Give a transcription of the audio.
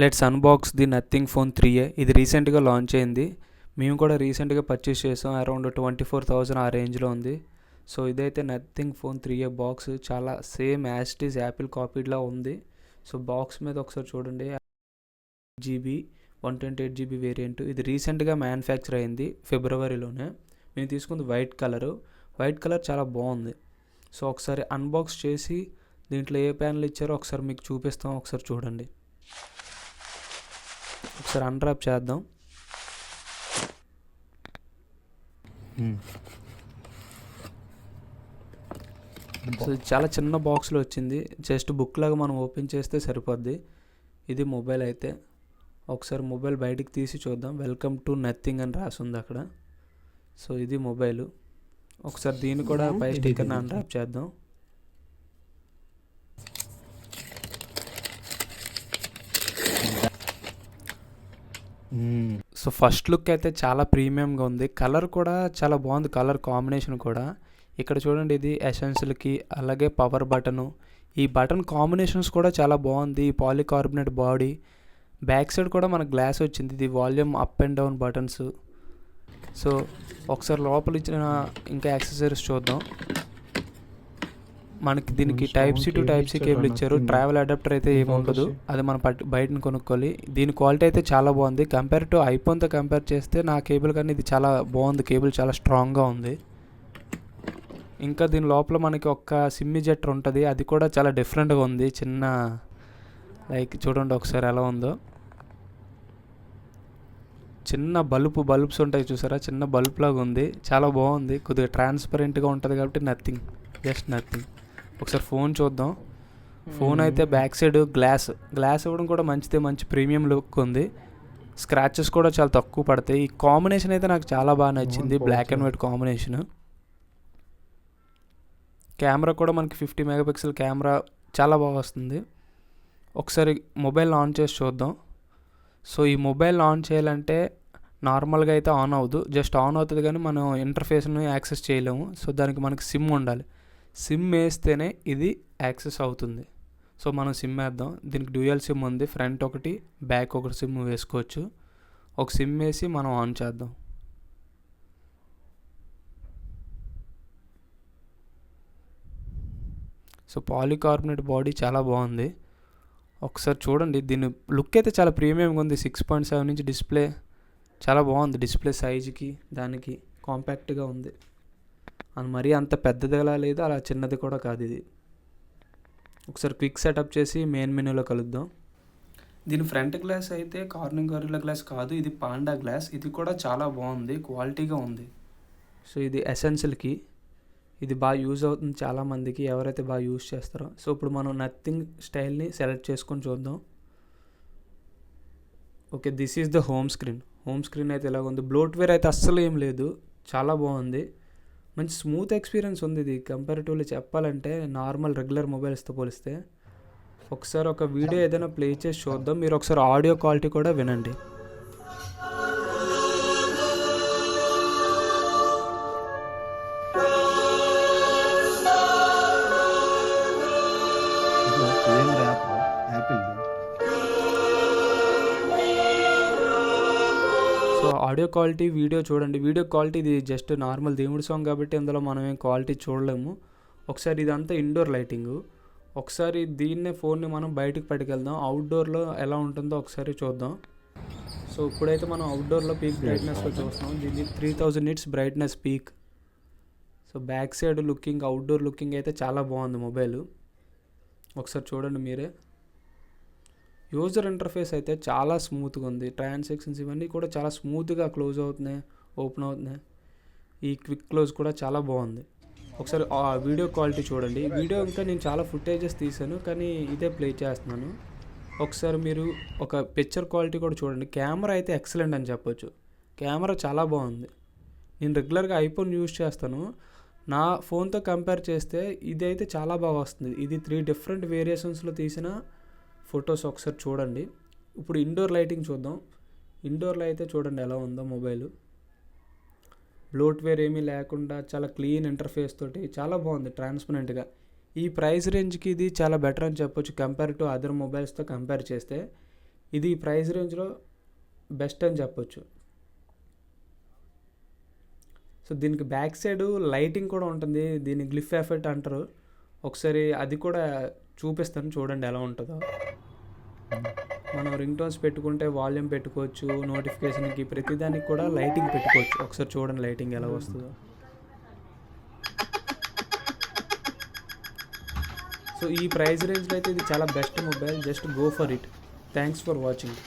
Let's unbox the nothing phone 3A. ఇది రీసెంట్గా launch అయింది. మేము కూడా రీసెంట్గా పర్చేస్ చేసాం. అరౌండ్ 24,000 ఆ రేంజ్లో ఉంది. సో ఇదైతే నథింగ్ ఫోన్ 3A బాక్స్ చాలా same as it is Apple కాపీడ్లా ఉంది. సో బాక్స్ మీద ఒకసారి చూడండి. 8GB 128GB variant. ఇది రీసెంట్గా మ్యానుఫ్యాక్చర్ అయింది ఫిబ్రవరిలోనే. మేము తీసుకుంది వైట్ కలర్ చాలా బాగుంది. సో ఒకసారి అన్బాక్స్ చేసి దీంట్లో ఏ ప్యానల్ ఇచ్చారో ఒకసారి మీకు చూపిస్తాం. ఒకసారి చూడండి. ఒకసారి అన్రాప్ చేద్దాం. సో చాలా చిన్న బాక్స్లో వచ్చింది. జస్ట్ బుక్ లాగా మనం ఓపెన్ చేస్తే సరిపోద్ది. ఇది మొబైల్ అయితే ఒకసారి మొబైల్ బయటికి తీసి చూద్దాం. వెల్కమ్ టు నథింగ్ అని రాసింది అక్కడ. సో ఇది మొబైల్. ఒకసారి దీన్ని కూడా పై స్టిక్కర్ని అన్రాప్ చేద్దాం. సో ఫస్ట్ లుక్ అయితే చాలా ప్రీమియంగా ఉంది. కలర్ కూడా చాలా బాగుంది. కలర్ కాంబినేషన్ కూడా ఇక్కడ చూడండి. ఇది ఎసెన్షియల్కి అలాగే పవర్ బటను. ఈ బటన్ కాంబినేషన్స్ కూడా చాలా బాగుంది. ఈ పాలికార్బోనేట్ బాడీ, బ్యాక్ సైడ్ కూడా మనకు గ్లాస్ వచ్చింది. ఇది volume up and down buttons. So ఒకసారి లోపల ఇచ్చిన ఇంకా యాక్సెసరీస్ చూద్దాం. మనకి దీనికి టైప్-C టు టైప్-C కేబుల్ ఇచ్చారు. ట్రావెల్ అడాప్టర్ అయితే ఏమి ఉండదు, అది మనం బయటను కొనుక్కోవాలి. దీని క్వాలిటీ అయితే చాలా బాగుంది. కంపేర్ టు ఐఫోన్తో కంపేర్ చేస్తే నా కేబుల్ కానీ ఇది చాలా బాగుంది. కేబుల్ చాలా స్ట్రాంగ్గా ఉంది. ఇంకా దీని లోపల మనకి ఒక సిమ్ ఇజెక్టర్ ఉంటుంది. అది కూడా చాలా డిఫరెంట్గా ఉంది. చిన్న లైక్ చూడండి ఒకసారి ఎలా ఉందో. చిన్న బల్బ్స్ ఉంటాయి చూసారా, చిన్న బల్బ్ లాగా ఉంది. చాలా బాగుంది. కొద్దిగా ట్రాన్స్పరెంట్గా ఉంటుంది కాబట్టి జస్ట్ నథింగ్. ఒకసారి ఫోన్ చూద్దాం. ఫోన్ అయితే బ్యాక్ సైడ్ గ్లాస్ ఇవ్వడం కూడా మంచి ప్రీమియం లుక్ ఉంది. స్క్రాచెస్ కూడా చాలా తక్కువ పడతాయి. ఈ కాంబినేషన్ అయితే నాకు చాలా బాగా నచ్చింది. Black and white combination. Camera కూడా మనకి 50 మెగాపిక్సెల్ కెమెరా చాలా బాగా వస్తుంది. ఒకసారి మొబైల్ ఆన్ చేసి చూద్దాం. సో ఈ మొబైల్ ఆన్ చేయాలంటే నార్మల్గా అయితే ఆన్ అవ్వదు. జస్ట్ ఆన్ అవుతుంది కానీ మనం ఇంటర్ఫేస్ని యాక్సెస్ చేయలేము. సో దానికి మనకి సిమ్ ఉండాలి. సిమ్ వేస్తేనే ఇది యాక్సెస్ అవుతుంది. సో మనం సిమ్ వేద్దాం. దీనికి డ్యూయల్ సిమ్ ఉంది. ఫ్రంట్ ఒకటి, బ్యాక్ ఒకటి సిమ్ వేసుకోవచ్చు. ఒక సిమ్ వేసి మనం ఆన్ చేద్దాం. సో పాలికార్బోనేట్ బాడీ చాలా బాగుంది. ఒకసారి చూడండి. దీని లుక్ అయితే చాలా ప్రీమియంగా ఉంది. 6.7 ఇంచ్ డిస్ప్లే చాలా బాగుంది. డిస్ప్లే సైజుకి దానికి కాంపాక్ట్గా ఉంది. అది మరీ అంత పెద్దదిలా లేదు, అలా చిన్నది కూడా కాదు ఇది. ఒకసారి క్విక్ సెటప్ చేసి మెయిన్ మెనూలో కలుద్దాం. దీని ఫ్రంట్ గ్లాస్ అయితే కార్నింగ్ గొరిల్లా గ్లాస్ కాదు, ఇది పాండా గ్లాస్. ఇది కూడా చాలా బాగుంది, క్వాలిటీగా ఉంది. సో ఇది ఎసెన్షియల్కి. ఇది బాగా యూజ్ అవుతుంది చాలామందికి, ఎవరైతే బాగా యూజ్ చేస్తారో. సో ఇప్పుడు మనం నథింగ్ స్టైల్ని సెలెక్ట్ చేసుకొని చూద్దాం. Okay, this is the home screen అయితే ఇలాగ ఉంది. బ్లోట్వేర్ అయితే అస్సలు ఏం లేదు, చాలా బాగుంది. మంచి స్మూత్ ఎక్స్పీరియన్స్ ఉంది ఇది కంపారిటివ్లీ చెప్పాలంటే నార్మల్ రెగ్యులర్ మొబైల్స్తో పోలిస్తే. ఒకసారి ఒక వీడియో ఏదైనా ప్లే చేసి చూద్దాం. మీరు ఒకసారి ఆడియో క్వాలిటీ కూడా వినండి. సో ఆడియో క్వాలిటీ, వీడియో చూడండి. వీడియో క్వాలిటీ ఇది జస్ట్ నార్మల్ దేవుడి సాంగ్ కాబట్టి అందులో మనం ఏం క్వాలిటీ చూడలేము. ఒకసారి ఇదంతా ఇండోర్ లైటింగు. ఒకసారి ఫోన్ని మనం బయటకు పట్టుకెళ్దాం. అవుట్డోర్లో ఎలా ఉంటుందో ఒకసారి చూద్దాం. సో ఇప్పుడైతే మనం అవుట్డోర్లో పీక్ బ్రైట్నెస్లో చూస్తున్నాం. దీన్ని 3000 nits brightness peak. So back side looking, outdoor looking అయితే చాలా బాగుంది మొబైల్. ఒకసారి చూడండి మీరే. యూజర్ ఇంటర్ఫేస్ అయితే చాలా స్మూత్గా ఉంది. ట్రాన్సాక్షన్స్ ఇవన్నీ కూడా చాలా స్మూత్గా క్లోజ్ అవుతున్నాయి, ఓపెన్ అవుతున్నాయి. ఈ క్విక్ క్లోజ్ కూడా చాలా బాగుంది. ఒకసారి ఆ వీడియో క్వాలిటీ చూడండి. వీడియో ఇంకా నేను చాలా ఫుటేజెస్ తీసాను కానీ ఇదే ప్లే చేస్తున్నాను. ఒకసారి మీరు ఒక పిక్చర్ క్వాలిటీ కూడా చూడండి. కెమెరా అయితే ఎక్సలెంట్ అని చెప్పొచ్చు. కెమెరా చాలా బాగుంది. నేను రెగ్యులర్గా ఐఫోన్ యూజ్ చేస్తాను. నా ఫోన్తో కంపేర్ చేస్తే ఇది అయితే చాలా బాగా వస్తుంది. ఇది 3 డిఫరెంట్ వేరియేషన్స్లో తీసిన ఫొటోస్ ఒకసారి చూడండి. ఇప్పుడు ఇండోర్ లైటింగ్ చూద్దాం. ఇండోర్లో అయితే చూడండి ఎలా ఉందో మొబైల్. బ్లోట్వేర్ ఏమీ లేకుండా చాలా క్లీన్ ఇంటర్ఫేస్ తోటి చాలా బాగుంది ట్రాన్స్పరెంట్గా. ఈ ప్రైస్ రేంజ్కి ఇది చాలా బెటర్ అని చెప్పొచ్చు కంపేర్ టు అదర్ మొబైల్స్తో కంపేర్ చేస్తే. ఇది ఈ ప్రైస్ రేంజ్లో బెస్ట్ అని చెప్పొచ్చు. సో దీనికి బ్యాక్ సైడ్ లైటింగ్ కూడా ఉంటుంది, దీన్ని గ్లిఫ్ ఎఫెక్ట్ అంటారు. ఒకసారి అది కూడా చూపిస్తాను చూడండి ఎలా ఉంటుందో. మనం రింగ్ టోన్స్ పెట్టుకుంటే వాల్యూమ్ పెట్టుకోవచ్చు, నోటిఫికేషన్కి ప్రతిదానికి కూడా లైటింగ్ పెట్టుకోవచ్చు. ఒకసారి చూడండి లైటింగ్ ఎలా వస్తుందో. సో ఈ ప్రైస్ రేంజ్లో అయితే ఇది చాలా best mobile. Just go for it. Thanks for watching.